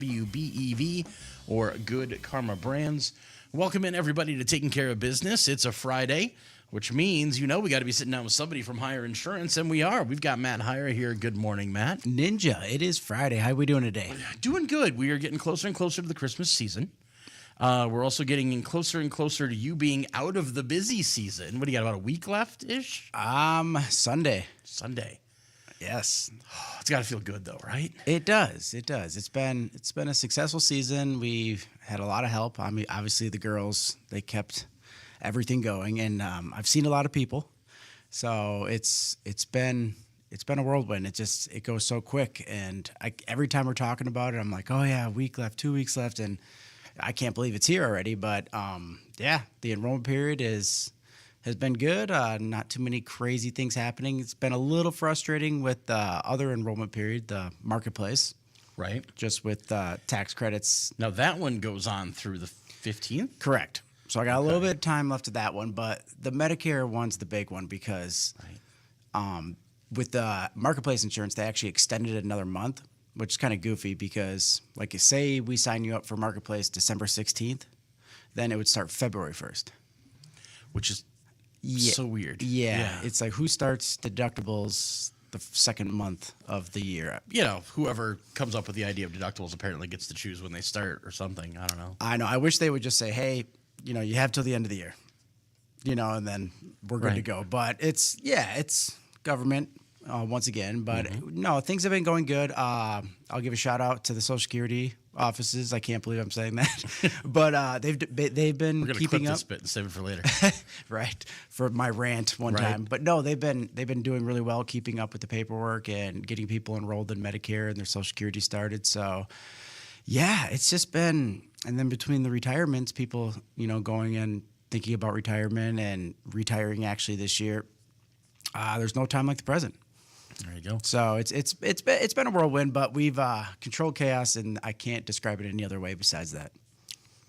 WBEV or Good Karma Brands. Welcome in, everybody, to Taking Care of Business. It's a Friday, which means, we got to be sitting down with somebody from Heiar Insurance, and we are. We've got Matt Heiar here. Good morning, Matt. Ninja, it is Friday. How are we doing today? Doing good. We are getting closer and closer to the Christmas season. We're also getting in closer and closer to you being out of the busy season. What do you got, about a week left-ish? Sunday. Yes. It's got to feel good, though, right? It does. It's been a successful season. We've had a lot of help. I mean, obviously the girls, they kept everything going, and I've seen a lot of people. So it's been a whirlwind. It goes so quick, and every time we're talking about it, I'm like, oh yeah, a week left, 2 weeks left, and I can't believe it's here already. But the enrollment period has been good. Not too many crazy things happening. It's been a little frustrating with the other enrollment period, the marketplace. Right. Just with tax credits. Now, that one goes on through the 15th? Correct. So I got a little bit of time left of that one, but the Medicare one's the big one because with the marketplace insurance, they actually extended it another month, which is kind of goofy because, like, say we sign you up for marketplace December 16th, then it would start February 1st. Which is so weird. Yeah. It's like, who starts deductibles the second month of the year? Whoever comes up with the idea of deductibles apparently gets to choose when they start or something. I don't know. I know. I wish they would just say, hey, you have till the end of the year, and then we're good to go. But it's government once again. But no, things have been going good. I'll give a shout out to the Social Security offices. I can't believe I'm saying that, but they've been keeping up. This bit and save it for later, right? For my rant one time. But no, they've been doing really well, keeping up with the paperwork and getting people enrolled in Medicare and their Social Security started. So yeah, it's just been. And then between the retirements, people, going and thinking about retirement and retiring actually this year, there's no time like the present. There you go. So it's been a whirlwind, but we've controlled chaos, and I can't describe it any other way besides that.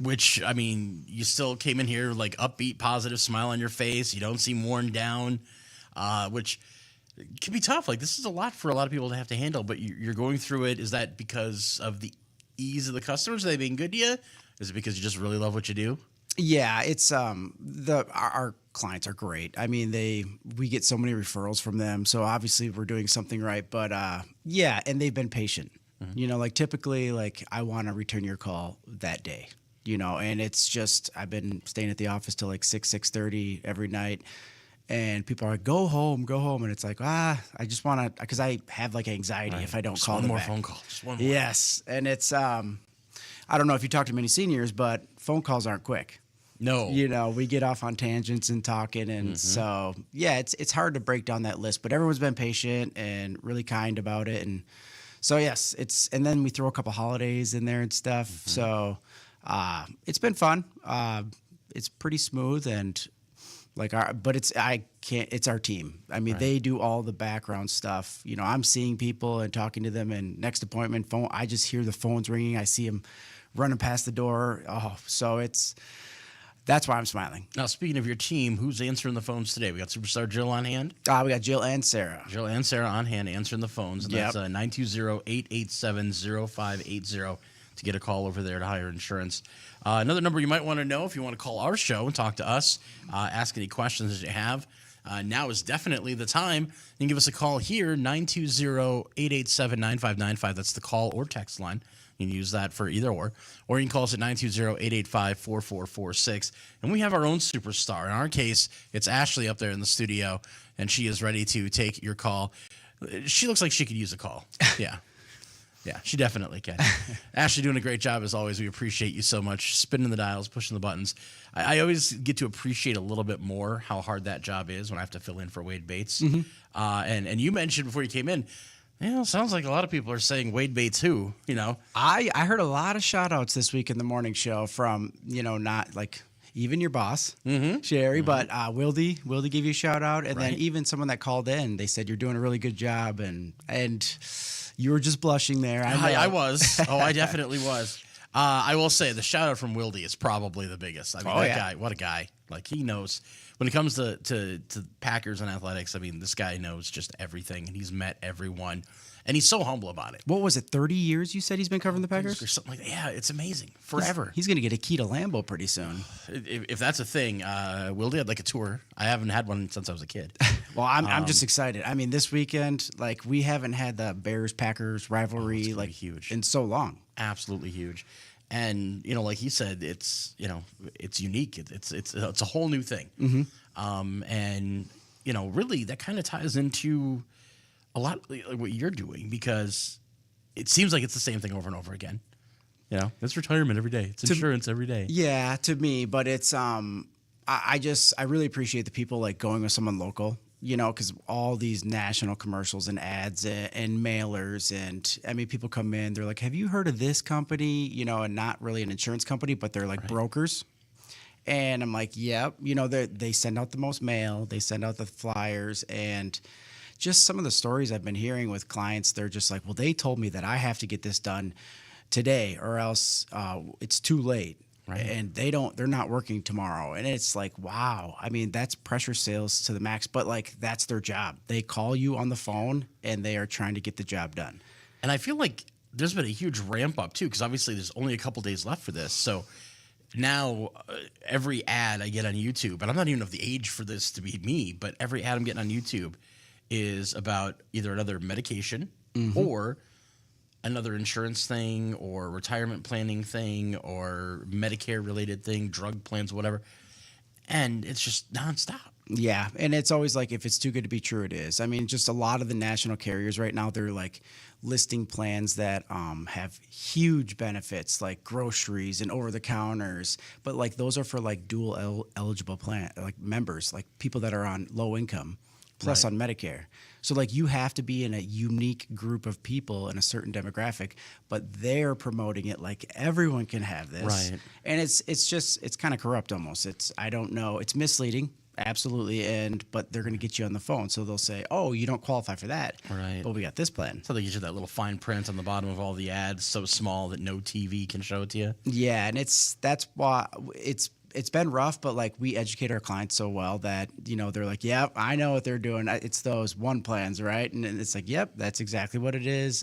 Which, I mean, you still came in here like upbeat, positive, smile on your face. You don't seem worn down, which can be tough. Like, this is a lot for a lot of people to have to handle, but you're going through it. Is that because of the ease of the customers? Are they being good to you? Is it because you just really love what you do? Yeah, it's our clients are great. I mean, we get so many referrals from them, so obviously we're doing something right. But and they've been patient. Like typically, like I want to return your call that day. And it's just I've been staying at the office till like 6:30 every night. And people are like, go home. And it's like, I just want to, because I have like anxiety if I don't just call one them more back. phone call. Just one more. Yes. And it's, I don't know if you talk to many seniors, but phone calls aren't quick. No. We get off on tangents and talking. And so, yeah, it's hard to break down that list, but everyone's been patient and really kind about it. And so, yes, and then we throw a couple holidays in there and stuff. So it's been fun. It's pretty smooth and, it's our team. I mean, they do all the background stuff. I'm seeing people and talking to them, and next appointment phone, I just hear the phones ringing. I see them running past the door. Oh, so that's why I'm smiling. Now, speaking of your team, who's answering the phones today? We got Superstar Jill on hand. We got Jill and Sarah. Jill and Sarah on hand answering the phones. And that's 920-887-0580 to get a call over there to Heiar Insurance. Another number you might want to know if you want to call our show and talk to us, ask any questions that you have. Now is definitely the time. You can give us a call here, 920-887-9595. That's the call or text line. You can use that for either or you can call us at 920-885-4446. And we have our own superstar. In our case, it's Ashley up there in the studio, and she is ready to take your call. She looks like she could use a call. Yeah. Yeah, she definitely can. Ashley doing a great job as always. We appreciate you so much. Spinning the dials, pushing the buttons. I always get to appreciate a little bit more how hard that job is when I have to fill in for Wade Bates. And you mentioned before you came in, sounds like a lot of people are saying Wade Bates who, I heard a lot of shout outs this week in the morning show from, not like even your boss, Sherry, but Wildy gave you a shout out. And then even someone that called in, they said you're doing a really good job. And you were just blushing there. I was. Oh, I definitely was. I will say the shout out from Wildy is probably the biggest. I mean, guy, what a guy. Like, he knows when it comes to Packers and athletics. I mean, this guy knows just everything, and he's met everyone. and he's so humble about it. What was it? 30 years you said he's been covering the Packers? Or something like that. Yeah, it's amazing. Forever. He's going to get a key to Lambeau pretty soon. If that's a thing, we'll do like a tour. I haven't had one since I was a kid. Well, I'm just excited. I mean, this weekend, like, we haven't had the Bears-Packers rivalry like huge in so long. Absolutely huge. And, you know, like he said, it's, you know, it's unique. It's a whole new thing. And, you know, really that kind of ties into a lot of like what you're doing, because it seems like it's the same thing over and over again. You know, it's retirement every day. It's insurance every day. Yeah, to me, but it's I really appreciate the people like going with someone local, you know, because all these national commercials and ads and mailers, and I mean, people come in, they're like, have you heard of this company? You know, and not really an insurance company, but they're like brokers. And I'm like, yep, you know, they send out the most mail, they send out the flyers, and just some of the stories I've been hearing with clients, they're just like, well, they told me that I have to get this done today or else it's too late. Right. And they're not working tomorrow. And it's like, wow. I mean, that's pressure sales to the max, but like that's their job. They call you on the phone and they are trying to get the job done. And I feel like there's been a huge ramp up too, because obviously there's only a couple days left for this. So now every ad I get on YouTube, and I'm not even of the age for this to be me, but every ad I'm getting on YouTube is about either another medication or another insurance thing or retirement planning thing or Medicare related thing, drug plans, whatever. And it's just nonstop. Yeah. And it's always like, if it's too good to be true, it is. I mean, just a lot of the national carriers right now, they're like listing plans that have huge benefits like groceries and over the counters. But like those are for like dual eligible plan, like members, like people that are on low income plus on Medicare. So like you have to be in a unique group of people in a certain demographic, but they're promoting it like everyone can have this. Right. And it's kind of corrupt almost. I don't know. It's misleading. Absolutely. But they're going to get you on the phone. So they'll say, oh, you don't qualify for that. Right. But we got this plan. So they get you that little fine print on the bottom of all the ads, so small that no TV can show it to you. Yeah. And that's why it's been rough, but like we educate our clients so well that, you know, they're like, yeah, I know what they're doing. It's those one plans, right? And it's like, yep, that's exactly what it is.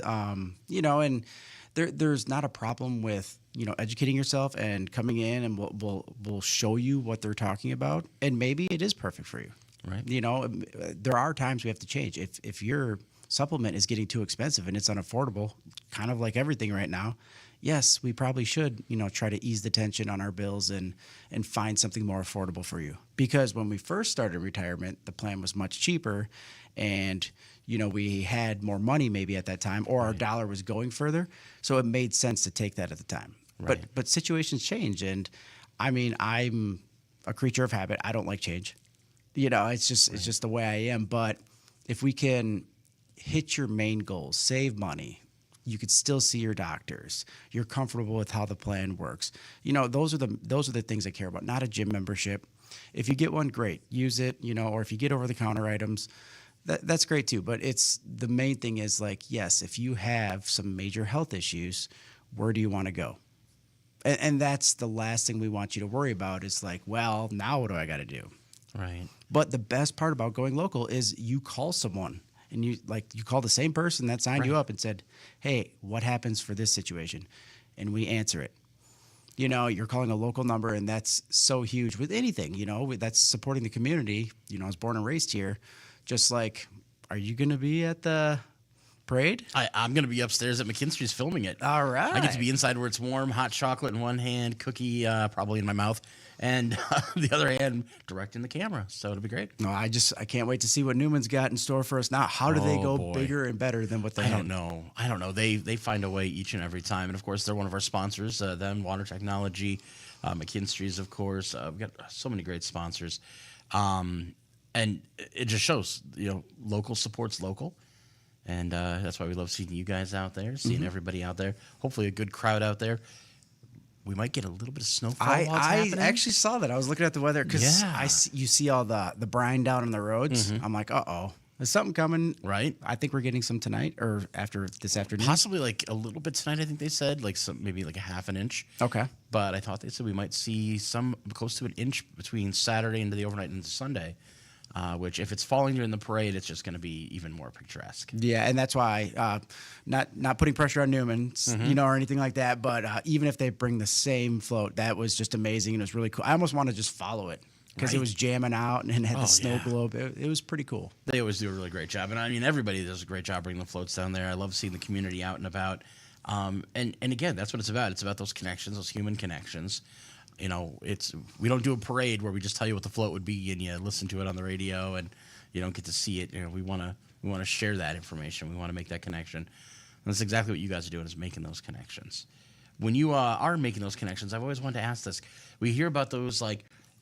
You know, and there's not a problem with, you know, educating yourself and coming in, and we'll show you what they're talking about. And maybe it is perfect for you. Right. You know, there are times we have to change. If your supplement is getting too expensive and it's unaffordable, kind of like everything right now, yes, we probably should, you know, try to ease the tension on our bills and find something more affordable for you. Because when we first started retirement, the plan was much cheaper, and, you know, we had more money maybe at that time, or our dollar was going further. So it made sense to take that at the time. Right. But situations change, and I mean, I'm a creature of habit. I don't like change. You know, it's just the way I am. But if we can hit your main goals, save money, you could still see your doctors, you're comfortable with how the plan works. You know, those are the things I care about, not a gym membership. If you get one, great, use it, you know, or if you get over the counter items, that's great too. But it's the main thing is like, yes, if you have some major health issues, where do you want to go? And that's the last thing we want you to worry about is like, well, now what do I got to do? Right. But the best part about going local is you call someone. And you call the same person that signed you up and said, hey, what happens for this situation? And we answer it. You know, you're calling a local number, and that's so huge with anything, you know, that's supporting the community. You know, I was born and raised here. Just like, are you going to be at the parade? I'm going to be upstairs at McKinstry's filming it. All right. I get to be inside where it's warm, hot chocolate in one hand, cookie probably in my mouth, and the other hand directing the camera. So it'll be great. No, I can't wait to see what Newman's got in store for us now. How do they go bigger and better than what they had? I don't know. They find a way each and every time. And of course, they're one of our sponsors, then Water Technology, McKinstry's, of course. We've got so many great sponsors. And it just shows, you know, local supports local. And that's why we love seeing you guys out there, seeing everybody out there. Hopefully a good crowd out there. We might get a little bit of snowfall while it's happening. I actually saw that. I was looking at the weather because you see all the brine down on the roads. I'm like, uh-oh. There's something coming. Right. I think we're getting some tonight or after this afternoon. Possibly like a little bit tonight, I think they said. Like maybe like a half an inch. Okay. But I thought they said we might see some close to an inch between Saturday into the overnight into Sunday. which if it's falling during the parade, it's just going to be even more picturesque. Yeah, and that's why not putting pressure on Newman, or anything like that. But even if they bring the same float, that was just amazing and it was really cool. I almost want to just follow it because it was jamming out and had the snow globe. It was pretty cool. They always do a really great job, and I mean everybody does a great job bringing the floats down there. I love seeing the community out and about. And again, that's what it's about. It's about those connections, those human connections. We don't do a parade where we just tell you what the float would be and you listen to it on the radio and you don't get to see it. We want to share that information. We want to make that connection. And that's exactly what you guys are doing, is making those connections. When you are making those connections, I've always wanted to ask this. We hear about those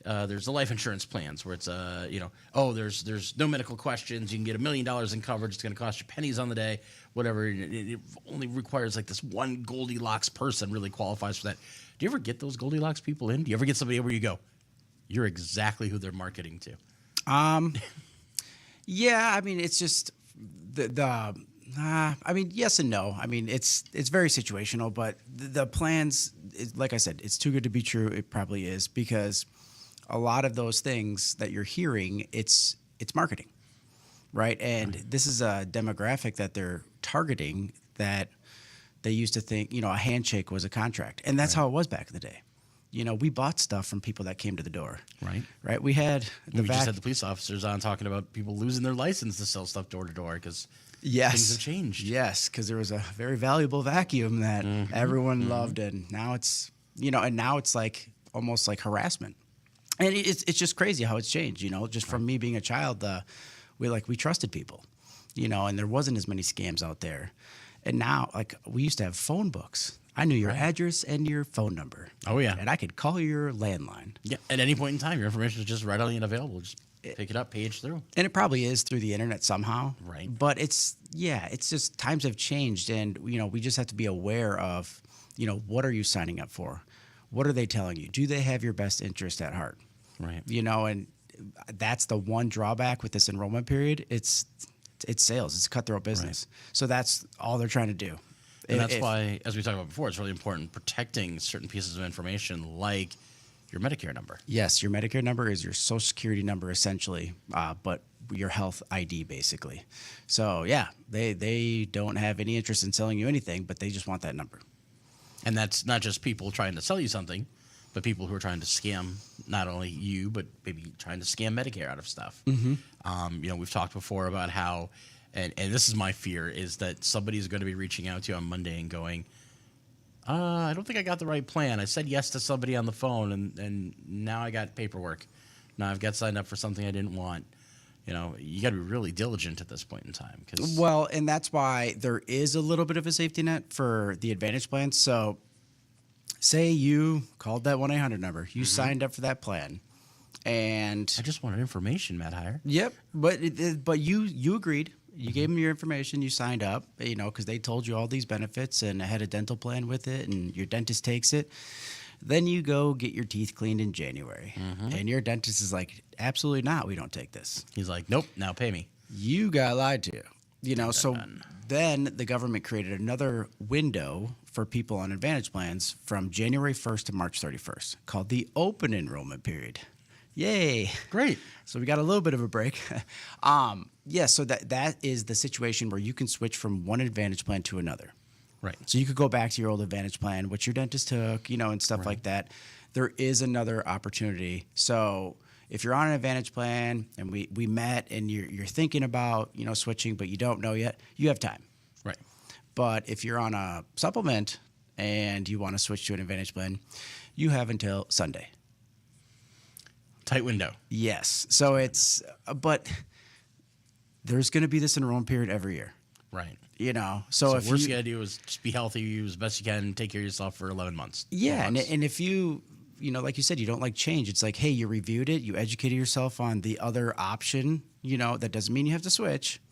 there's the life insurance plans where it's there's no medical questions. You can get $1 million in coverage. It's going to cost you pennies on the day, whatever. It only requires this one Goldilocks person really qualifies for that. Do you ever get those Goldilocks people in? Do you ever get somebody where you go, you're exactly who they're marketing to? Yeah, I mean, it's just yes and no. I mean, it's very situational, but the plans, like I said, it's too good to be true. It probably is, because a lot of those things that you're hearing, it's marketing, right? And this is a demographic that they're targeting that they used to think, a handshake was a contract. And that's how it was back in the day. We bought stuff from people that came to the door. Right? We had just had the police officers on talking about people losing their license to sell stuff door to door because things have changed. Yes, because there was a very valuable vacuum that everyone loved, and now it's almost like harassment. And it's just crazy how it's changed. Just from me being a child, we trusted people, and there wasn't as many scams out there. And now, we used to have phone books. I knew your address and your phone number. Oh, yeah. And I could call your landline. Yeah, at any point in time, your information is just readily and available. Just pick it up, page through. And it probably is through the internet somehow. Right. But it's just times have changed. And, we just have to be aware of, what are you signing up for? What are they telling you? Do they have your best interest at heart? Right. And that's the one drawback with this enrollment period. It's sales. It's a cutthroat business. Right. So that's all they're trying to do. And that's why, as we talked about before, it's really important protecting certain pieces of information like your Medicare number. Yes, your Medicare number is your Social Security number essentially, but your health ID basically. So, yeah, they don't have any interest in selling you anything, but they just want that number. And that's not just people trying to sell you something, but people who are trying to scam not only you, but maybe trying to scam Medicare out of stuff. We've talked before about how, and this is my fear, is that somebody's going to be reaching out to you on Monday and going, I don't think I got the right plan. I said yes to somebody on the phone, and now I got paperwork. Now I've got signed up for something I didn't want. You got to be really diligent at this point in time. Well, and that's why there is a little bit of a safety net for the Advantage plan. So say you called that 1-800 number. You signed up for that plan. And I just wanted information, Matt Heiar. Yep. But you agreed. You gave them your information. You signed up, because they told you all these benefits and had a dental plan with it, and your dentist takes it. Then you go get your teeth cleaned in January. And your dentist is like, absolutely not. We don't take this. He's like, nope, now pay me. You got lied to. So then the government created another window for people on Advantage plans from January 1st to March 31st called the open enrollment period. Yay. Great. So we got a little bit of a break. So that is the situation where you can switch from one Advantage plan to another. Right. So you could go back to your old Advantage plan, which your dentist took, and stuff like that. There is another opportunity. So if you're on an Advantage plan and we met and you're thinking about, switching, but you don't know yet, you have time. Right. But if you're on a supplement and you want to switch to an Advantage plan, you have until Sunday. Tight window. Yes. So but there's going to be this enrollment period every year. Right. So if worst you got to do is just be healthy as best you can, take care of yourself for 11 months. Yeah. And if you, like you said, you don't like change, it's like, hey, you reviewed it, you educated yourself on the other option, that doesn't mean you have to switch.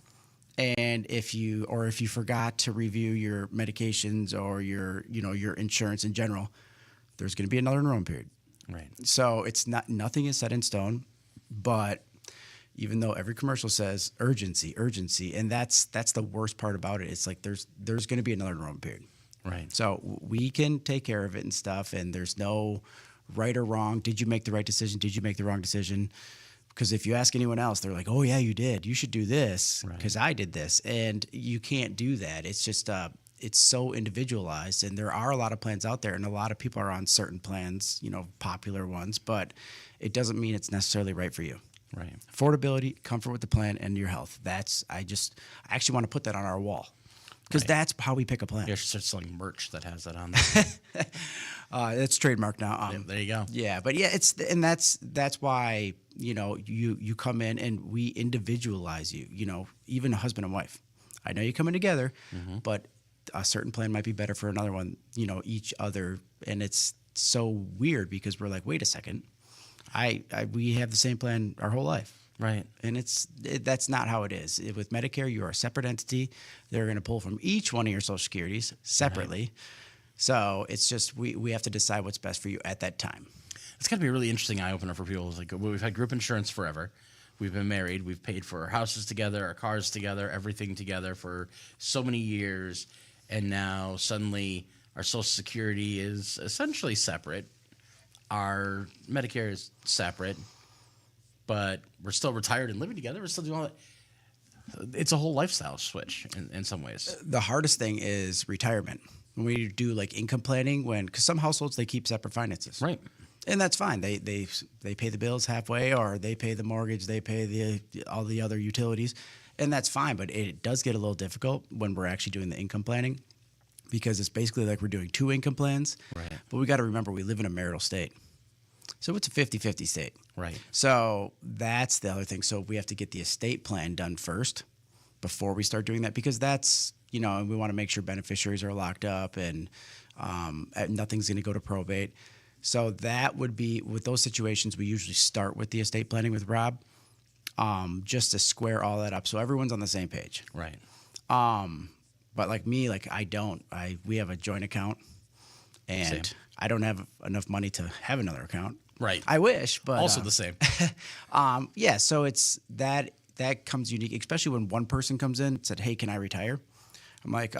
And if you forgot to review your medications or your insurance in general, there's going to be another enrollment period. Right. So nothing is set in stone, but even though every commercial says urgency, and that's the worst part about it. It's like there's going to be another enrollment period. Right. So we can take care of it and stuff, and there's no right or wrong. Did you make the right decision? Did you make the wrong decision? Because if you ask anyone else, they're like, "Oh yeah, you did. You should do this Right. because I did this," and you can't do that. It's just it's so individualized, and there are a lot of plans out there, and a lot of people are on certain plans, popular ones, but it doesn't mean it's necessarily right for you. Right. Affordability, comfort with the plan, and your health. I actually want to put that on our wall because Right. that's how we pick a plan. You should start selling merch that has that on there. It's trademarked now. There you go. Yeah, but yeah, that's why you come in and we individualize you. Even a husband and wife. I know you come in together, but a certain plan might be better for another one. Each other, and it's so weird because we're like, wait a second, we have the same plan our whole life. Right. And that's not how it is. With Medicare, you are a separate entity. They're going to pull from each one of your Social Securities separately. Right. So it's just we have to decide what's best for you at that time. It's got to be a really interesting eye opener for people. It's like we've had group insurance forever. We've been married. We've paid for our houses together, our cars together, everything together for so many years, and now suddenly our Social Security is essentially separate. Our Medicare is separate, but we're still retired and living together. We're still doing all that. It's a whole lifestyle switch in some ways. The hardest thing is retirement. When we do like income planning, because some households, they keep separate finances. Right. And that's fine. They pay the bills halfway, or they pay the mortgage, they pay all the other utilities, and that's fine. But it does get a little difficult when we're actually doing the income planning, because it's basically like we're doing two income plans. Right. But we got to remember we live in a marital state. So it's a 50-50 state. Right. So that's the other thing. So we have to get the estate plan done first before we start doing that, because that's, and we want to make sure beneficiaries are locked up and nothing's going to go to probate. So that would be, with those situations, we usually start with the estate planning with Rob, just to square all that up so everyone's on the same page. Right. But like me, we have a joint account, and Same. I don't have enough money to have another account. Right. I wish, but Also the same. yeah. So it's that comes unique, especially when one person comes in and said, "Hey, can I retire?" I'm like,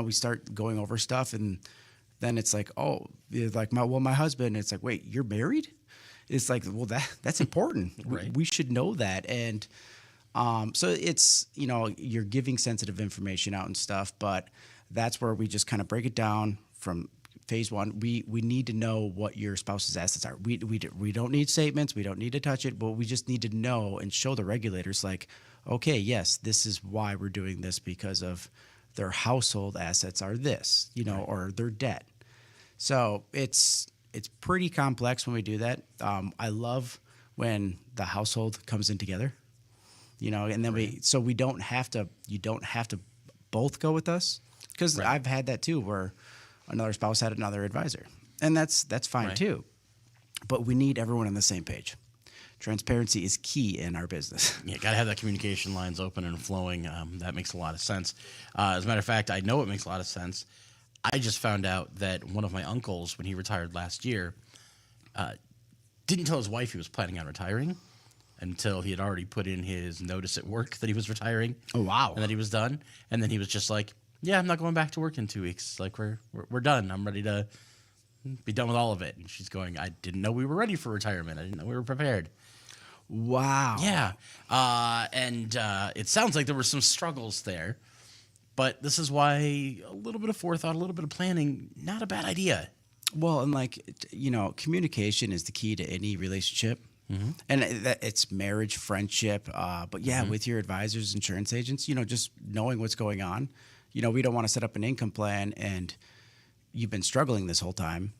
we start going over stuff, and then it's like, oh, it's like my husband. It's like, wait, you're married? It's like, well, that's important. Right. We should know that, and so it's you're giving sensitive information out and stuff, but that's where we just kind of break it down from phase one. We need to know what your spouse's assets are. We don't need statements. We don't need to touch it, but we just need to know and show the regulators, like, okay, yes, this is why we're doing this, because of their household assets are this, Right. or their debt. So it's pretty complex when we do that. I love when the household comes in together, and then Right. we don't have to. You don't have to both go with us, because Right. I've had that too, where another spouse had another advisor, and that's fine Right. too. But we need everyone on the same page. Transparency is key in our business. Yeah, got to have that communication lines open and flowing. That makes a lot of sense. As a matter of fact, I know it makes a lot of sense. I just found out that one of my uncles, when he retired last year, didn't tell his wife he was planning on retiring until he had already put in his notice at work that he was retiring. Oh, wow. And that he was done. And then he was just like, "Yeah, I'm not going back to work in 2 weeks. Like we're done. I'm ready to be done with all of it." And she's going, "I didn't know we were ready for retirement. I didn't know we were prepared." Wow. Yeah. And it sounds like there were some struggles there, but this is why a little bit of forethought, a little bit of planning, not a bad idea. Well, and communication is the key to any relationship. Mm-hmm. And it's marriage, friendship. But yeah, with your advisors, insurance agents, just knowing what's going on. We don't want to set up an income plan and you've been struggling this whole time.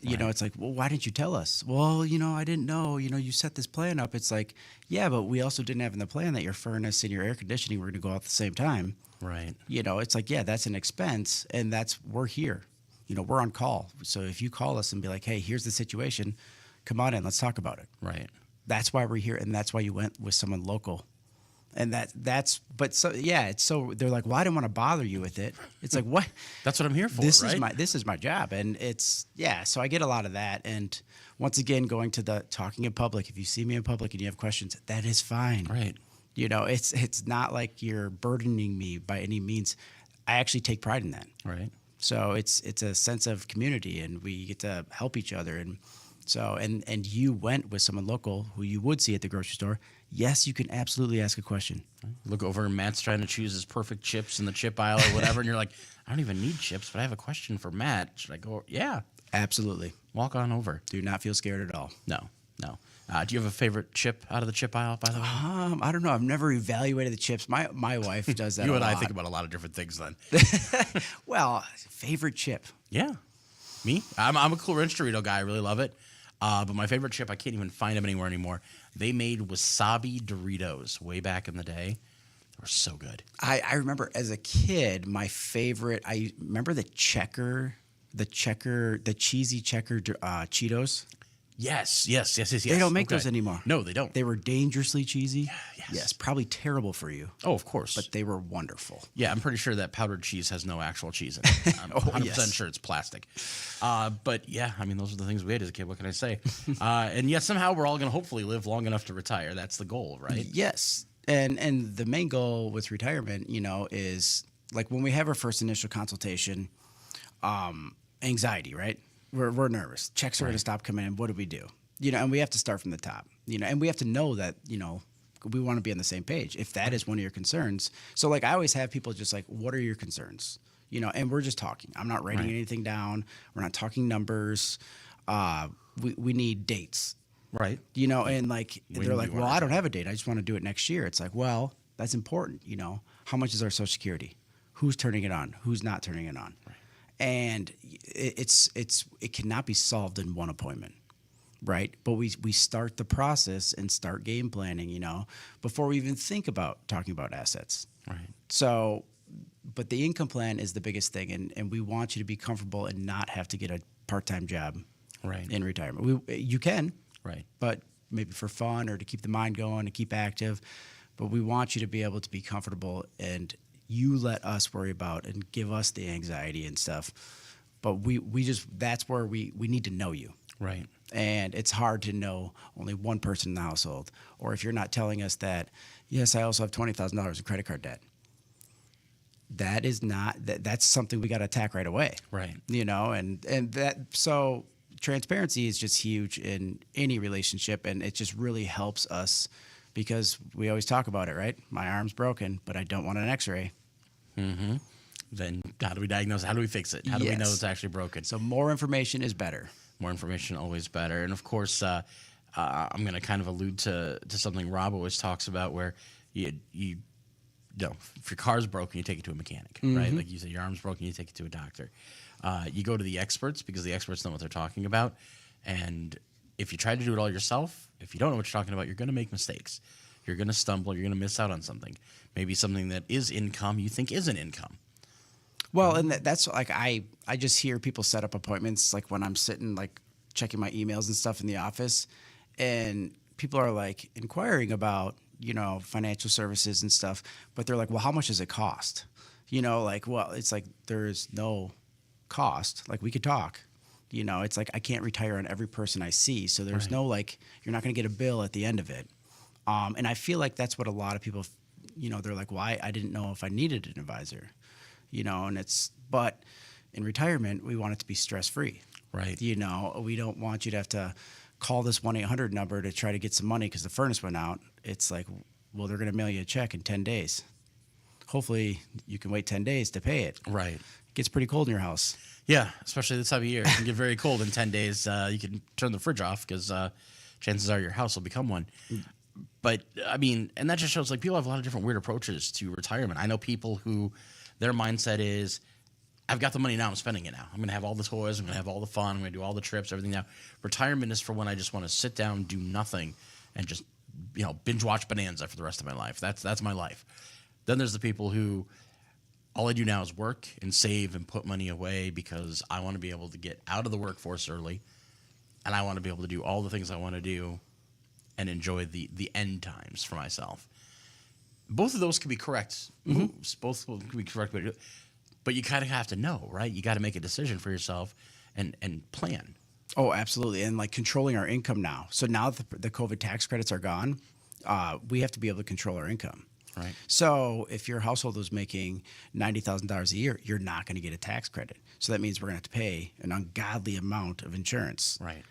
Right. It's like, well, why didn't you tell us? Well, I didn't know. You set this plan up. It's like, yeah, but we also didn't have in the plan that your furnace and your air conditioning were going to go out at the same time. Right. It's like, yeah, that's an expense, and we're here. We're on call. So if you call us and be like, hey, here's the situation, come on in, let's talk about it. Right. That's why we're here, and that's why you went with someone local. And but so yeah, it's so they're like, well, I didn't want to bother you with it. It's like, what? That's what I'm here for. This is my job, and it's so I get a lot of that. And once again, going to the talking in public. If you see me in public and you have questions, that is fine. Right. It's not like you're burdening me by any means. I actually take pride in that. Right. So it's a sense of community, and we get to help each other. And So, and you went with someone local who you would see at the grocery store. Yes, you can absolutely ask a question. Look over and Matt's trying to choose his perfect chips in the chip aisle or whatever, and you're like, I don't even need chips, but I have a question for Matt. Should I go? Yeah. Absolutely. Walk on over. Do not feel scared at all. No. Do you have a favorite chip out of the chip aisle, by the way? I don't know. I've never evaluated the chips. My wife does that. You a and I lot. think about a lot of different things then. Well, favorite chip. Yeah. Me? I'm a Cool Ranch Dorito guy. I really love it. But my favorite chip, I can't even find them anywhere anymore. They made wasabi Doritos way back in the day. They were so good. I remember as a kid, my favorite. I remember the cheesy checker Cheetos. Yes. They don't make those anymore. No, they don't. They were dangerously cheesy. Yes. Probably terrible for you. Oh, of course. But they were wonderful. Yeah, I'm pretty sure that powdered cheese has no actual cheese in it. I'm 100% sure it's plastic. But yeah, I mean, those are the things we ate as a kid. What can I say? And yet somehow we're all going to hopefully live long enough to retire. That's the goal, right? Yes. And the main goal with retirement, is like when we have our first initial consultation, anxiety, right? We're nervous. Checks are going to stop coming in. What do we do? And we have to start from the top, and we have to know that, we want to be on the same page. If that is one of your concerns. So like I always have people just like, what are your concerns? And we're just talking. I'm not writing anything down. We're not talking numbers. We need dates. Right. And like, they're like, well, I don't have a date. I just want to do it next year. It's like, well, that's important. How much is our Social Security? Who's turning it on? Who's not turning it on? Right. And it cannot be solved in one appointment. Right. But we start the process and start game planning, before we even think about talking about assets. Right. So, but the income plan is the biggest thing. And we want you to be comfortable and not have to get a part-time job in retirement. You can. Right. But maybe for fun or to keep the mind going, to keep active. But we want you to be able to be comfortable, and you let us worry about and give us the anxiety and stuff. But that's where we need to know you. Right. And it's hard to know only one person in the household. Or if you're not telling us that, yes, I also have $20,000 in credit card debt. That is not, that's something we got to attack right away. Right. And that, so transparency is just huge in any relationship. And it just really helps us, because we always talk about it, right? My arm's broken, but I don't want an x-ray. Mm-hmm. Then how do we diagnose? How do we fix it? How do we know it's actually broken? So more information is better. More information, always better. And of course, I'm going to kind of allude to something Rob always talks about, where if your car's broken, you take it to a mechanic, right? Like you said, your arm's broken, you take it to a doctor. You go to the experts, because the experts know what they're talking about. And if you try to do it all yourself, if you don't know what you're talking about, you're going to make mistakes. You're going to stumble. You're going to miss out on something. Maybe something that is income you think isn't income. Well, and that's like I just hear people set up appointments, like when I'm sitting like checking my emails and stuff in the office, and people are like inquiring about, financial services and stuff, but they're like, well, how much does it cost? Well, it's like there's no cost. Like we could talk. It's like I can't retire on every person I see, so there's no like you're not going to get a bill at the end of it. And I feel like that's what a lot of people, they're like, well, I didn't know if I needed an advisor. But in retirement, we want it to be stress-free. Right. We don't want you to have to call this 1-800 number to try to get some money because the furnace went out. It's like, well, they're going to mail you a check in 10 days. Hopefully you can wait 10 days to pay it. Right. It gets pretty cold in your house. Yeah, especially this time of year. It can get very cold in 10 days. You can turn the fridge off, because chances are your house will become one. But, I mean, and that just shows, like, people have a lot of different weird approaches to retirement. I know people who their mindset is, I've got the money now, I'm spending it now. I'm going to have all the toys, I'm going to have all the fun, I'm going to do all the trips, everything now. Retirement is for when I just want to sit down, do nothing, and just, binge watch Bonanza for the rest of my life. That's my life. Then there's the people who, all I do now is work and save and put money away, because I want to be able to get out of the workforce early, and I want to be able to do all the things I want to do and enjoy the end times for myself. Both of those can be correct moves. Both can be correct, but you kind of have to know, right? You got to make a decision for yourself and plan. Oh, absolutely. And like controlling our income now. So now that the COVID tax credits are gone, we have to be able to control our income. Right. So if your household was making $90,000 a year, you're not going to get a tax credit. So that means we're going to have to pay an ungodly amount of insurance. Right.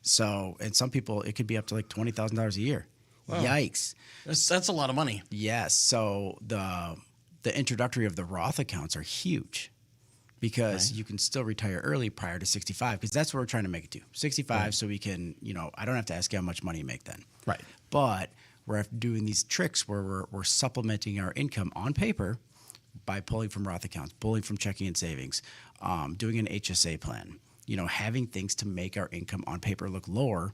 So, and some people, it could be up to like $20,000 a year. Wow. Yikes. That's a lot of money. Yes. So the introductory of the Roth accounts are huge because you can still retire early prior to 65 because that's what we're trying to make it to 65. So we can, I don't have to ask you how much money you make then. Right. But we're doing these tricks where we're supplementing our income on paper by pulling from Roth accounts, pulling from checking and savings, doing an HSA plan, having things to make our income on paper look lower.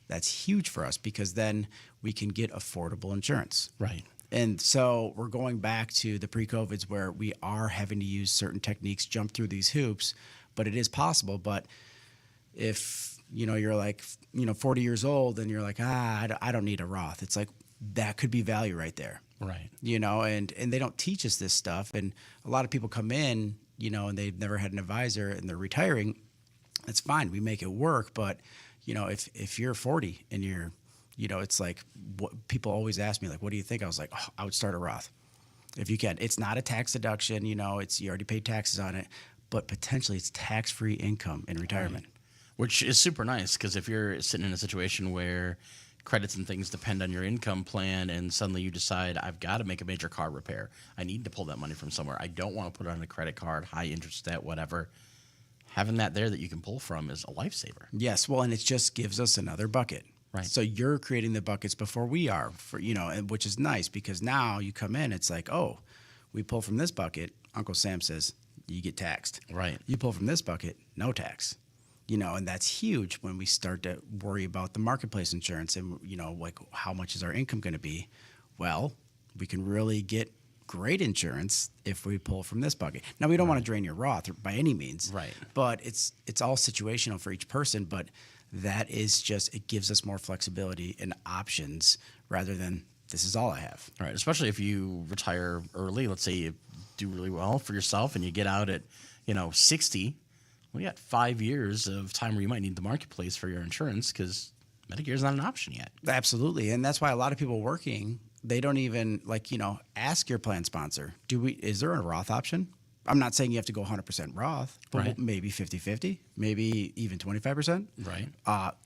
That's huge for us because then we can get affordable insurance. Right. And so we're going back to the pre-COVIDs where we are having to use certain techniques, jump through these hoops, but it is possible. But if, you're like, 40 years old and you're like, I don't need a Roth. It's like, that could be value right there. Right. And they don't teach us this stuff. And a lot of people come in, and they've never had an advisor and they're retiring. That's fine. We make it work. But, if you're 40 and you're, it's like what people always ask me, like, what do you think? I was like, I would start a Roth if you can. It's not a tax deduction. You already paid taxes on it, but potentially it's tax-free income in retirement. Right. Which is super nice because if you're sitting in a situation where credits and things depend on your income plan and suddenly you decide I've got to make a major car repair, I need to pull that money from somewhere, I don't want to put it on a credit card, high interest debt, whatever, having that there that you can pull from is a lifesaver. Yes, well, and it just gives us another bucket. Right. So you're creating the buckets before we are, which is nice because now you come in, it's like, we pull from this bucket, Uncle Sam says you get taxed. Right. You pull from this bucket, no tax. And that's huge when we start to worry about the marketplace insurance and, like how much is our income going to be? Well, we can really get great insurance if we pull from this bucket. Now, we don't want to drain your Roth by any means. Right. But it's all situational for each person. But that is it gives us more flexibility and options rather than this is all I have. Right. Especially if you retire early. Let's say you do really well for yourself and you get out at, 60. We got 5 years of time where you might need the marketplace for your insurance because Medicare is not an option yet. Absolutely. And that's why a lot of people working, they don't even ask your plan sponsor, is there a Roth option? I'm not saying you have to go 100% Roth, but maybe 50-50, maybe even 25%. Right.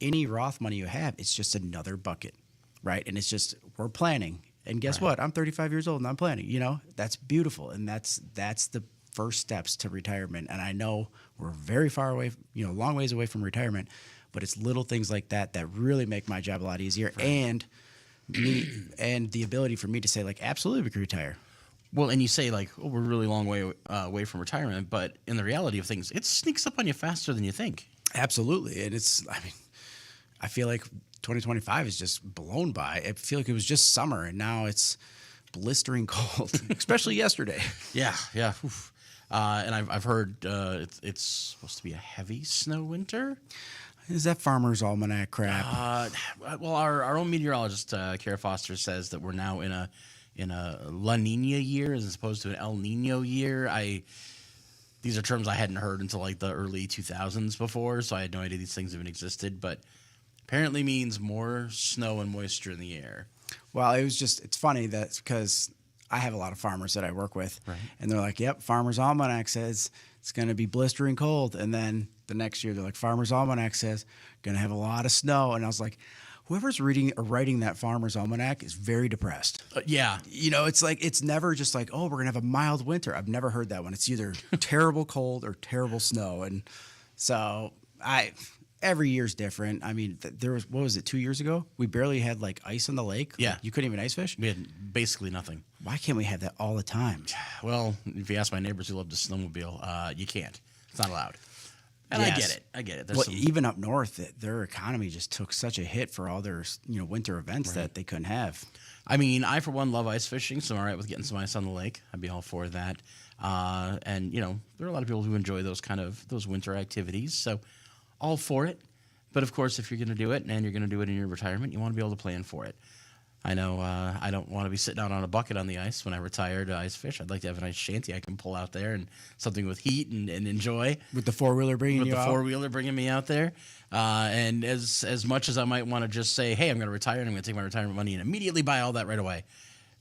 Any Roth money you have, it's just another bucket, right? And it's just, we're planning. And guess what? I'm 35 years old and I'm planning, that's beautiful. And that's the first steps to retirement. And I know we're very far away, long ways away from retirement, but it's little things like that that really make my job a lot easier. Right. And the ability for me to say, like, absolutely we could retire. Well, and you say, like, we're really long way away from retirement, but in the reality of things, it sneaks up on you faster than you think. Absolutely. And I feel like 2025 is just blown by. I feel like it was just summer, and now it's blistering cold, especially yesterday. Yeah. Oof. And I've heard it's supposed to be a heavy snow winter. Is that Farmer's Almanac crap? Well, our own meteorologist, Kara Foster, says that we're now in a La Nina year as opposed to an El Nino year. These are terms I hadn't heard until like the early 2000s before, so I had no idea these things even existed. But apparently means more snow and moisture in the air. Well, it's funny that because I have a lot of farmers that I work with, and they're like, yep, Farmer's Almanac says it's going to be blistering cold. And then the next year, they're like, Farmer's Almanac says going to have a lot of snow. And I was like, whoever's reading or writing that Farmer's Almanac is very depressed. Yeah. It's like, it's never just like, we're going to have a mild winter. I've never heard that one. It's either terrible cold or terrible snow. And so every year's different. I mean, there was, what was it, 2 years ago? We barely had like ice on the lake. Yeah. Like, you couldn't even ice fish? We had basically nothing. Why can't we have that all the time? Well, if you ask my neighbors who love to snowmobile, you can't. It's not allowed. And yes. I get it. Well, even up north, their economy just took such a hit for all their winter events that they couldn't have. I mean, I, for one, love ice fishing, so I'm all right with getting some ice on the lake. I'd be all for that. And, there are a lot of people who enjoy those winter activities, so all for it. But, of course, if you're going to do it and you're going to do it in your retirement, you want to be able to plan for it. I know I don't want to be sitting out on a bucket on the ice when I retire to ice fish. I'd like to have a nice shanty I can pull out there and something with heat and enjoy. With the four-wheeler bringing you out? With the four-wheeler bringing me out there. And as much as I might want to just say, hey, I'm going to retire and I'm going to take my retirement money and immediately buy all that right away,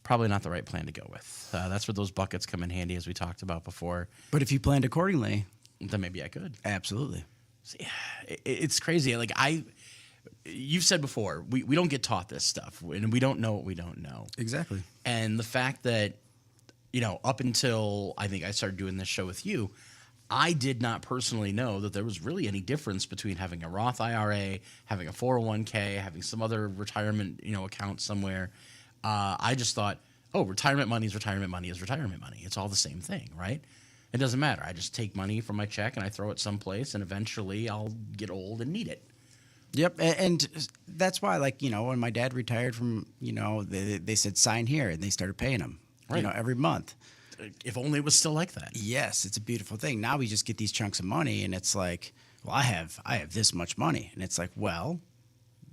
probably not the right plan to go with. That's where those buckets come in handy, as we talked about before. But if you planned accordingly, then maybe I could. Absolutely. So, yeah, it's crazy. Like you've said before, we don't get taught this stuff, and we don't know what we don't know. Exactly. And the fact that, up until I think I started doing this show with you, I did not personally know that there was really any difference between having a Roth IRA, having a 401k, having some other retirement, account somewhere. I just thought, retirement money is retirement money is retirement money. It's all the same thing, right? It doesn't matter. I just take money from my check and I throw it someplace, and eventually I'll get old and need it. Yep, and that's why, when my dad retired from, they said sign here, and they started paying him, Right. every month. If only it was still like that. Yes, it's a beautiful thing. Now we just get these chunks of money, and it's like, well, I have this much money, and it's like, well,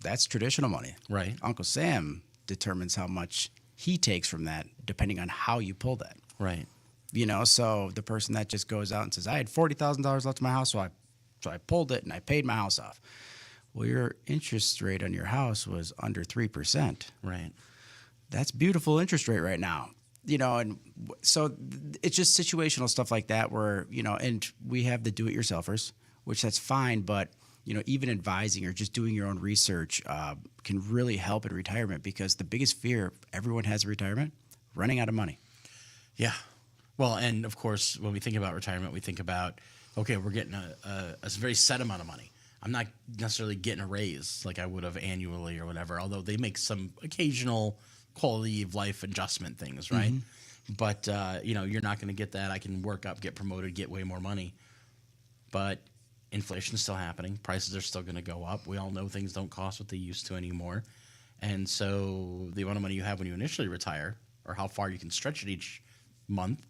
that's traditional money. Right. Uncle Sam determines how much he takes from that, depending on how you pull that. Right. So the person that just goes out and says, I had $40,000 left in my house, so I pulled it and I paid my house off. Well, your interest rate on your house was under 3%. Right. That's beautiful interest rate right now. And so it's just situational stuff like that where, and we have the do-it-yourselfers, which that's fine, but, even advising or just doing your own research can really help in retirement, because the biggest fear everyone has in retirement, running out of money. Yeah. Well, and of course, when we think about retirement, we think about, okay, we're getting a very set amount of money. I'm not necessarily getting a raise like I would have annually or whatever, although they make some occasional quality of life adjustment things, right? Mm-hmm. But, you're not going to get that. I can work up, get promoted, get way more money. But inflation's still happening. Prices are still going to go up. We all know things don't cost what they used to anymore. And so the amount of money you have when you initially retire, or how far you can stretch it each month,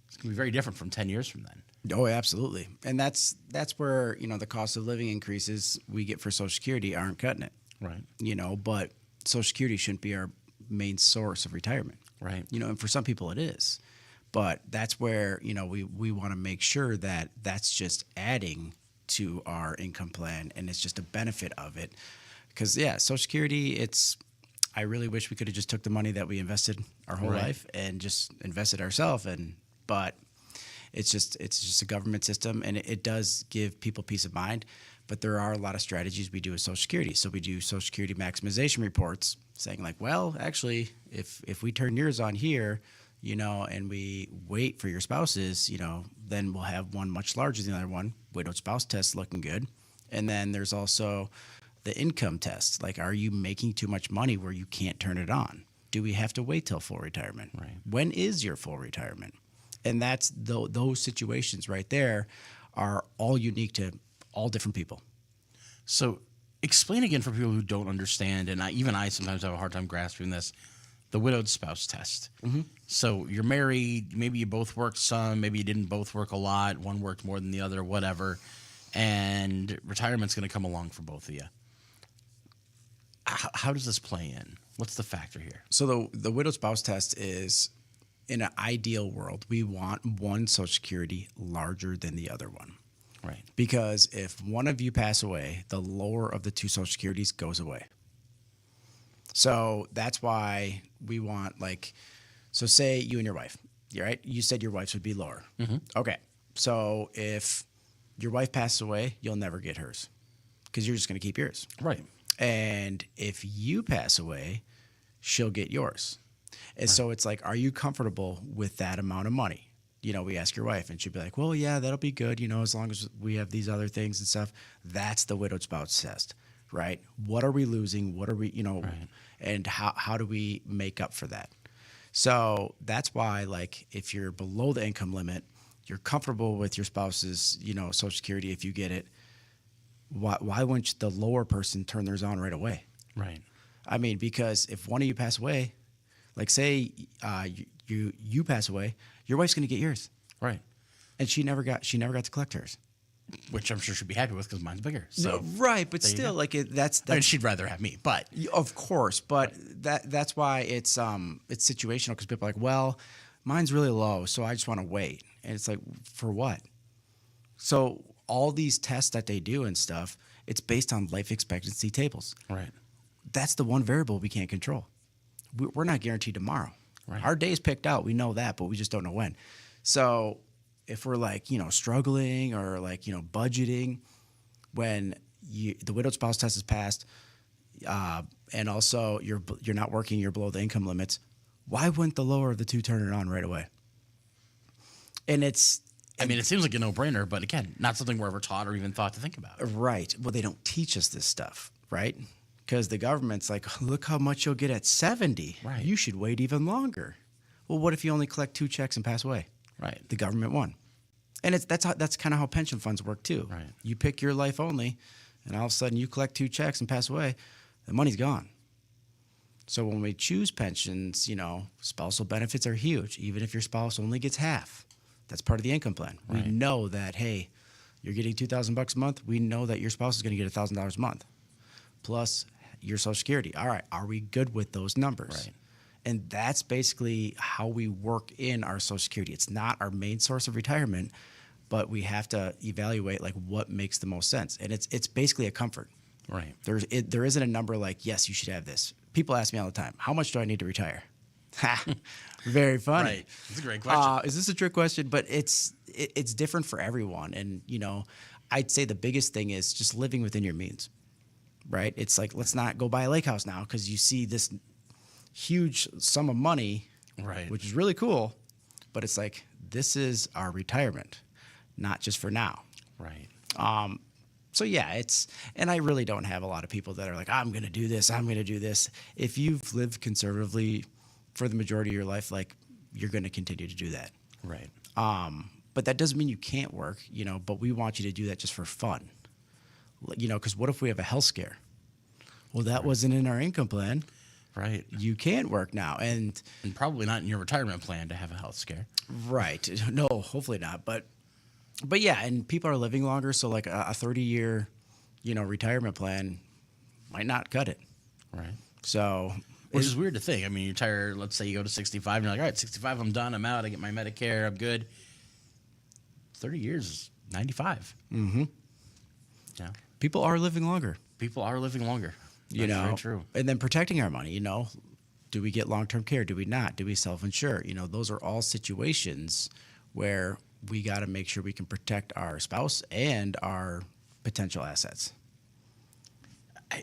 it's going to be very different from 10 years from then. Oh, absolutely. And that's where, the cost of living increases we get for Social Security aren't cutting it. Right. But Social Security shouldn't be our main source of retirement. Right. And for some people it is. But that's where, we want to make sure that that's just adding to our income plan, and it's just a benefit of it. Because, Social Security, I really wish we could have just took the money that we invested our whole life and just invested ourselves. But it's just a government system, and it does give people peace of mind. But there are a lot of strategies we do with Social Security. So we do Social Security maximization reports saying like, well, actually, if we turn yours on here, and we wait for your spouses, then we'll have one much larger than the other one. Widowed spouse test looking good. And then there's also the income test. Like, are you making too much money where you can't turn it on? Do we have to wait till full retirement? Right. When is your full retirement? And that's those situations right there are all unique to all different people. So explain again for people who don't understand, and I sometimes have a hard time grasping this, the widowed spouse test. Mm-hmm. So you're married, maybe you both worked some, maybe you didn't both work a lot, one worked more than the other, whatever, and retirement's going to come along for both of you. How does this play in? What's the factor here? So the widowed spouse test is, in an ideal world, we want one Social Security larger than the other one. Right. Because if one of you pass away, the lower of the two Social Securities goes away. So that's why we want, so say you and your wife, right? You said your wife's would be lower. Mm-hmm. Okay. So if your wife passes away, you'll never get hers because you're just going to keep yours. Right. And if you pass away, she'll get yours. And so it's like, are you comfortable with that amount of money? We ask your wife, and she'll be like, well, yeah, that'll be good, as long as we have these other things and stuff. That's the widowed spouse test, right? What are we losing? What are we, right. And how do we make up for that? So that's why, if you're below the income limit, you're comfortable with your spouse's, Social Security if you get it. Why wouldn't the lower person turn theirs on right away? Right. I mean, because if one of you pass away, say you pass away, your wife's going to get yours. Right. And she never got to collect hers. Which I'm sure she'd be happy with because mine's bigger. So no, right, but still, that's. I mean, she'd rather have me, but of course, but that's why it's situational, because people are like, well, mine's really low, so I just want to wait, and it's like, for what? So all these tests that they do and stuff, it's based on life expectancy tables. Right. That's the one variable we can't control. We're not guaranteed tomorrow. Right. Our day's picked out. We know that, but we just don't know when. So if we're struggling or budgeting, when the widowed spouse test is passed, and also you're not working, you're below the income limits, why wouldn't the lower of the two turn it on right away? And it seems like a no-brainer, but again, not something we're ever taught or even thought to think about. Right. Well, they don't teach us this stuff, right? Because the government's like, look how much you'll get at 70. Right. You should wait even longer. Well, what if you only collect 2 checks and pass away? Right. The government won. And that's kind of how pension funds work too. Right. You pick your life only, and all of a sudden you collect 2 checks and pass away, the money's gone. So when we choose pensions, spousal benefits are huge. Even if your spouse only gets half, that's part of the income plan. Right. We know that, hey, you're getting $2,000 a month. We know that your spouse is going to get $1,000 a month, plus your Social Security. All right, are we good with those numbers? Right. And that's basically how we work in our Social Security. It's not our main source of retirement, but we have to evaluate like what makes the most sense. And it's basically a comfort. Right. There isn't a number like, yes, you should have this. People ask me all the time, how much do I need to retire? Very funny. Right. That's a great question. Is this a trick question? But it's different for everyone. And, I'd say the biggest thing is just living within your means, right? It's like, let's not go buy a lake house now because you see this huge sum of money, Right. which is really cool. But it's like, this is our retirement, not just for now. Right. So yeah, and I really don't have a lot of people that are like, I'm going to do this, I'm going to do this. If you've lived conservatively for the majority of your life, like you're going to continue to do that. Right. But that doesn't mean you can't work, but we want you to do that just for fun. Because what if we have a health scare? Well, that wasn't in our income plan. Right. You can't work now. And probably not in your retirement plan to have a health scare. Right. No, hopefully not. But yeah, and people are living longer, so like a 30-year, retirement plan might not cut it. Right. So, which is weird to think. I mean, you retire, let's say you go to 65, and you're like, all right, 65, I'm done, I'm out, I get my Medicare, I'm good. 30 years is 95. Mm-hmm. Yeah. People are living longer. People are living longer. That's very true. And then protecting our money, do we get long-term care? Do we not? Do we self-insure? Those are all situations where we got to make sure we can protect our spouse and our potential assets.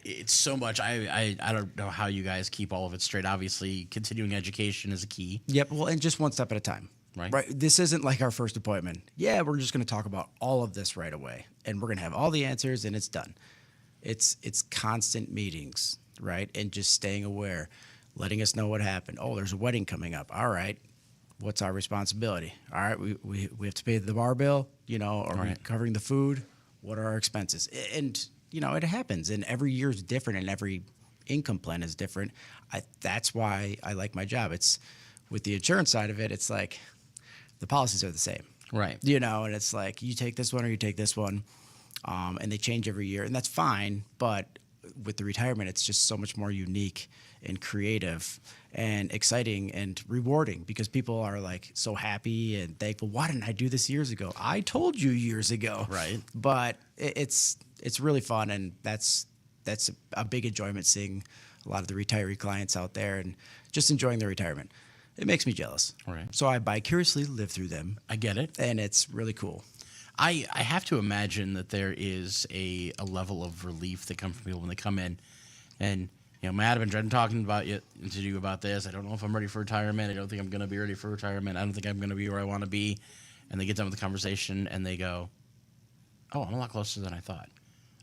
It's so much. I don't know how you guys keep all of it straight. Obviously, continuing education is a key. Yep. Well, and just one step at a time. Right. This isn't like our first appointment. Yeah, we're just going to talk about all of this right away, and we're going to have all the answers, and it's done. It's constant meetings, right? And just staying aware, letting us know what happened. Oh, there's a wedding coming up. All right. What's our responsibility? All right, we have to pay the bar bill, are we covering the food? What are our expenses? And, it happens. And every year is different and every income plan is different. That's why I like my job. It's with the insurance side of it, it's like the policies are the same. Right. And it's like you take this one or you take this one, and they change every year. And that's fine. But with the retirement, it's just so much more unique and creative and exciting and rewarding because people are like so happy and thankful. Why didn't I do this years ago? I told you years ago. Right. But it's really fun, and that's a big enjoyment seeing a lot of the retiree clients out there and just enjoying their retirement. It makes me jealous. Right. So I vicariously live through them. I get it. And it's really cool. I have to imagine that there is a level of relief that comes from people when they come in. And, Matt, I've been trying to talk to you about this. I don't know if I'm ready for retirement. I don't think I'm going to be ready for retirement. I don't think I'm going to be where I want to be. And they get done with the conversation and they go, oh, I'm a lot closer than I thought.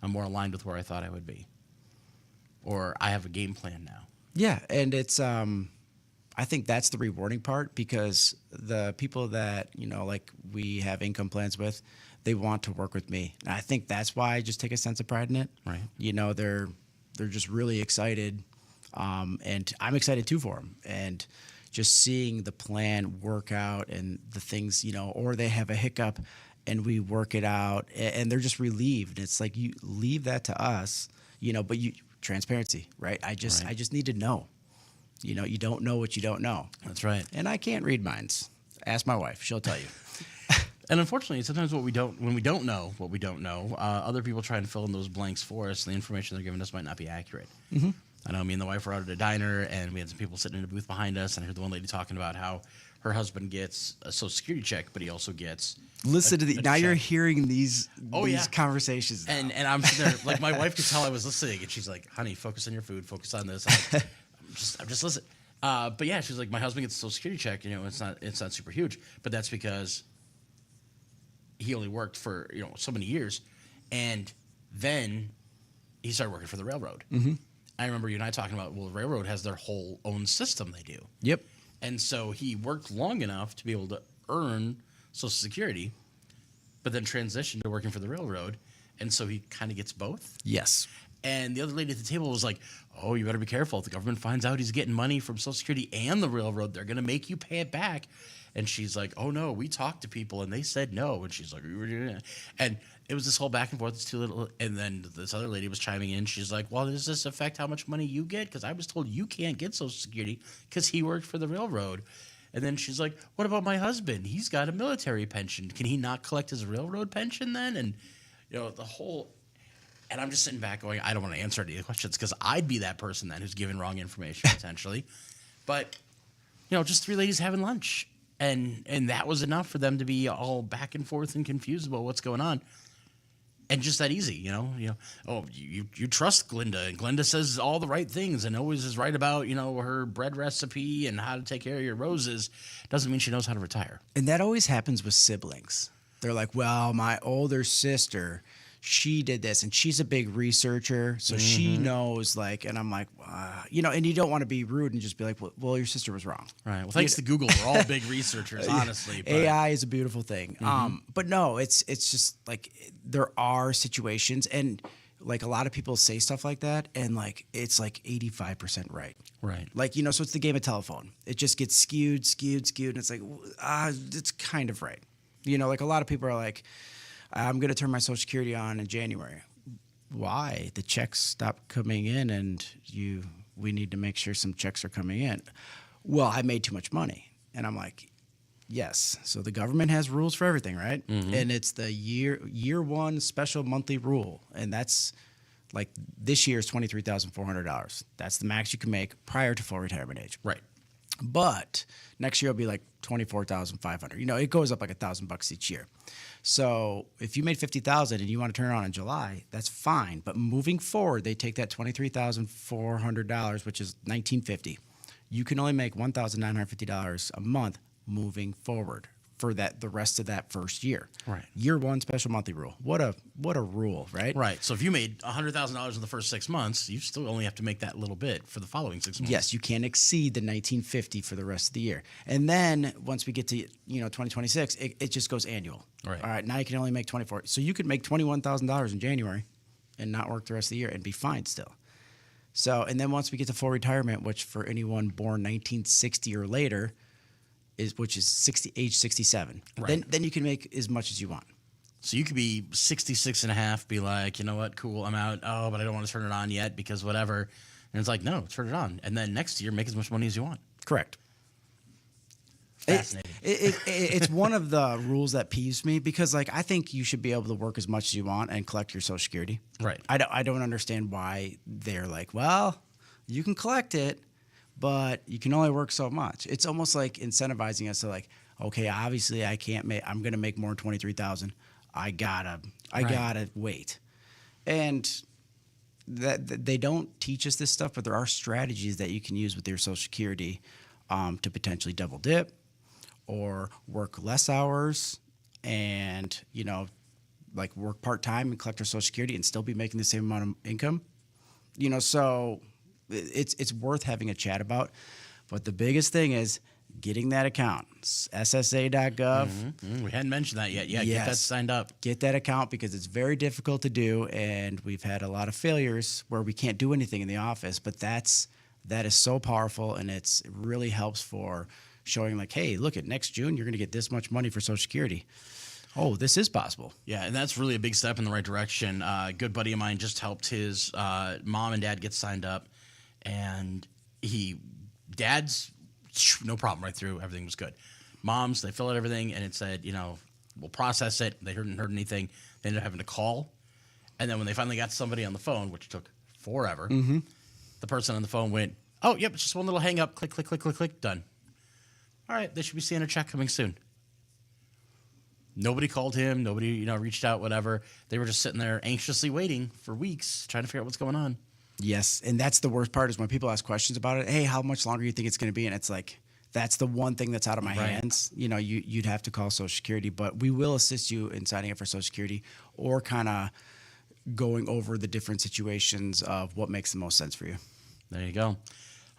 I'm more aligned with where I thought I would be. Or I have a game plan now. Yeah, and it's I think that's the rewarding part because the people that, like we have income plans with, they want to work with me. And I think that's why I just take a sense of pride in it. Right. They're just really excited, and I'm excited too for them. And just seeing the plan work out and the things, or they have a hiccup and we work it out and they're just relieved. It's like you leave that to us, but transparency, right? I just need to know. You don't know what you don't know. That's right. And I can't read minds. Ask my wife; she'll tell you. And unfortunately, sometimes when we don't know what we don't know, other people try and fill in those blanks for us. And the information they're giving us might not be accurate. I know me and the wife were out at a diner, and we had some people sitting in a booth behind us, and I heard the one lady talking about how her husband gets a Social Security check, but he also gets Listen to the now you're check. hearing these yeah. conversations now. And I'm sitting there, like, my wife could tell I was listening, and she's like, "Honey, focus on your food, focus on this." I'm just listening. But yeah, she's like, "My husband gets a Social Security check. It's not super huge, but that's because he only worked for so many years, and then he started working for the railroad." Mm-hmm. I remember you and I talking about, well, the railroad has their whole own system they do. Yep. And so he worked long enough to be able to earn Social Security, but then transitioned to working for the railroad. And so he kind of gets both. Yes. And the other lady at the table was like, "Oh, you better be careful. If the government finds out he's getting money from Social Security and the railroad, they're going to make you pay it back." And she's like, "Oh, no, we talked to people and they said no." And she's like, and it was this whole back and forth. It's too little. And then this other lady was chiming in. She's like, "Well, does this affect how much money you get? Because I was told you can't get Social Security because he worked for the railroad." And then she's like, "What about my husband? He's got a military pension. Can he not collect his railroad pension then?" And, the whole... And I'm just sitting back going, I don't want to answer any of the questions because I'd be that person then who's giving wrong information potentially. But, just three ladies having lunch. And that was enough for them to be all back and forth and confused about what's going on. And just that easy, oh, you trust Glinda, and Glinda says all the right things and always is right about, her bread recipe and how to take care of your roses. Doesn't mean she knows how to retire. And that always happens with siblings. They're like, well, my older sister, she did this, and she's a big researcher, so she knows, and I'm like, and you don't want to be rude and just be like, well, your sister was wrong. Right. Well, thanks to Google, we're all big researchers, honestly. But. AI is a beautiful thing. But no, it's just like there are situations, and like a lot of people say stuff like that, and it's like 85% right. Right. So it's the game of telephone. It just gets skewed, and it's like, it's kind of right. Like a lot of people are like, I'm going to turn my Social Security on in January. Why? The checks stopped coming in, and we need to make sure some checks are coming in. Well, I made too much money. And I'm like, yes. So the government has rules for everything, right? Mm-hmm. And it's the year one special monthly rule. And that's like this year's $23,400. That's the max you can make prior to full retirement age. Right. But next year it'll be like $24,500. It goes up like $1,000 each year. So if you made $50,000 and you want to turn it on in July, that's fine. But moving forward, they take that $23,400, which is $1,950. You can only make $1,950 a month moving forward for the rest of that first year. Right. Year one special monthly rule. What a rule, right? Right. So if you made $100,000 in the first 6 months, you still only have to make that little bit for the following 6 months. Yes, you can't exceed the $1,950 for the rest of the year. And then once we get to 2026, it just goes annual. Right. All right. Now you can only make $24,000. So you could make $21,000 in January and not work the rest of the year and be fine still. So, and then once we get to full retirement, which for anyone born 1960 or later which is age 67. Right. Then you can make as much as you want. So you could be 66 and a half, be like, you know what, cool, I'm out. Oh, but I don't want to turn it on yet because whatever. And it's like, no, turn it on. And then next year, make as much money as you want. Correct. Fascinating. It's one of the rules that peeves me because, I think you should be able to work as much as you want and collect your Social Security. Right. I don't understand why they're like, well, you can collect it, but you can only work so much. It's almost like incentivizing us to okay, obviously I can't make. I'm gonna make more than 23,000. I gotta wait, and that they don't teach us this stuff, but there are strategies that you can use with your Social Security to potentially double dip or work less hours and work part-time and collect our Social Security and still be making the same amount of income. So it's worth having a chat about. But the biggest thing is getting that account. SSA.gov. Mm-hmm. We hadn't mentioned that yet. Yeah, yes. Get that signed up. Get that account because it's very difficult to do, and we've had a lot of failures where we can't do anything in the office. But that is so powerful, and it really helps for showing hey, look, at next June you're going to get this much money for Social Security. Oh, this is possible. Yeah, and that's really a big step in the right direction. A good buddy of mine just helped his mom and dad get signed up, and dad's no problem right through. Everything was good. Mom's, they fill out everything, and it said, we'll process it. They hadn't heard anything. They ended up having to call, and then when they finally got somebody on the phone, which took forever, the person on the phone went, "Oh, yep, it's just one little hang up. Click, click, click, click, click, done." All right, they should be seeing a check coming soon. Nobody called him. Nobody, reached out, whatever. They were just sitting there anxiously waiting for weeks, trying to figure out what's going on. Yes, and that's the worst part is when people ask questions about it. Hey, how much longer do you think it's going to be? And it's like, that's the one thing that's out of my hands. You'd have to call Social Security, but we will assist you in signing up for Social Security or kind of going over the different situations of what makes the most sense for you. There you go.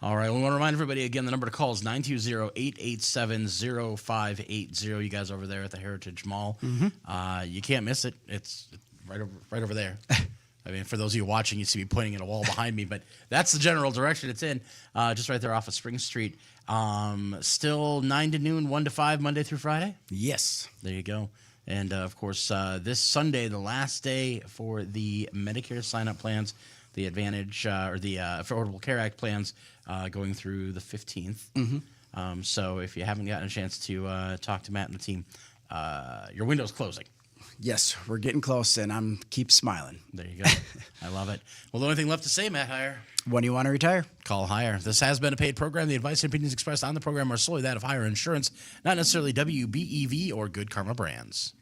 All right. We want to remind everybody again, the number to call is 920-887-0580. You guys over there at the Heritage Mall. Mm-hmm. You can't miss it. It's right over there. I mean, for those of you watching, you see me pointing at a wall behind me, but that's the general direction it's in, just right there off of Spring Street. Still 9 to noon, 1 to 5, Monday through Friday? Yes. There you go. And, of course, this Sunday, the last day for the Medicare sign-up plans, the Advantage or the Affordable Care Act plans going through the 15th. Mm-hmm. So if you haven't gotten a chance to talk to Matt and the team, your window's closing. Yes, we're getting close, and I'm keep smiling. There you go. I love it. Well, the only thing left to say, Matt Heiar. When do you want to retire? Call Heiar. This has been a paid program. The advice and opinions expressed on the program are solely that of Heiar Insurance, not necessarily WBEV or Good Karma Brands.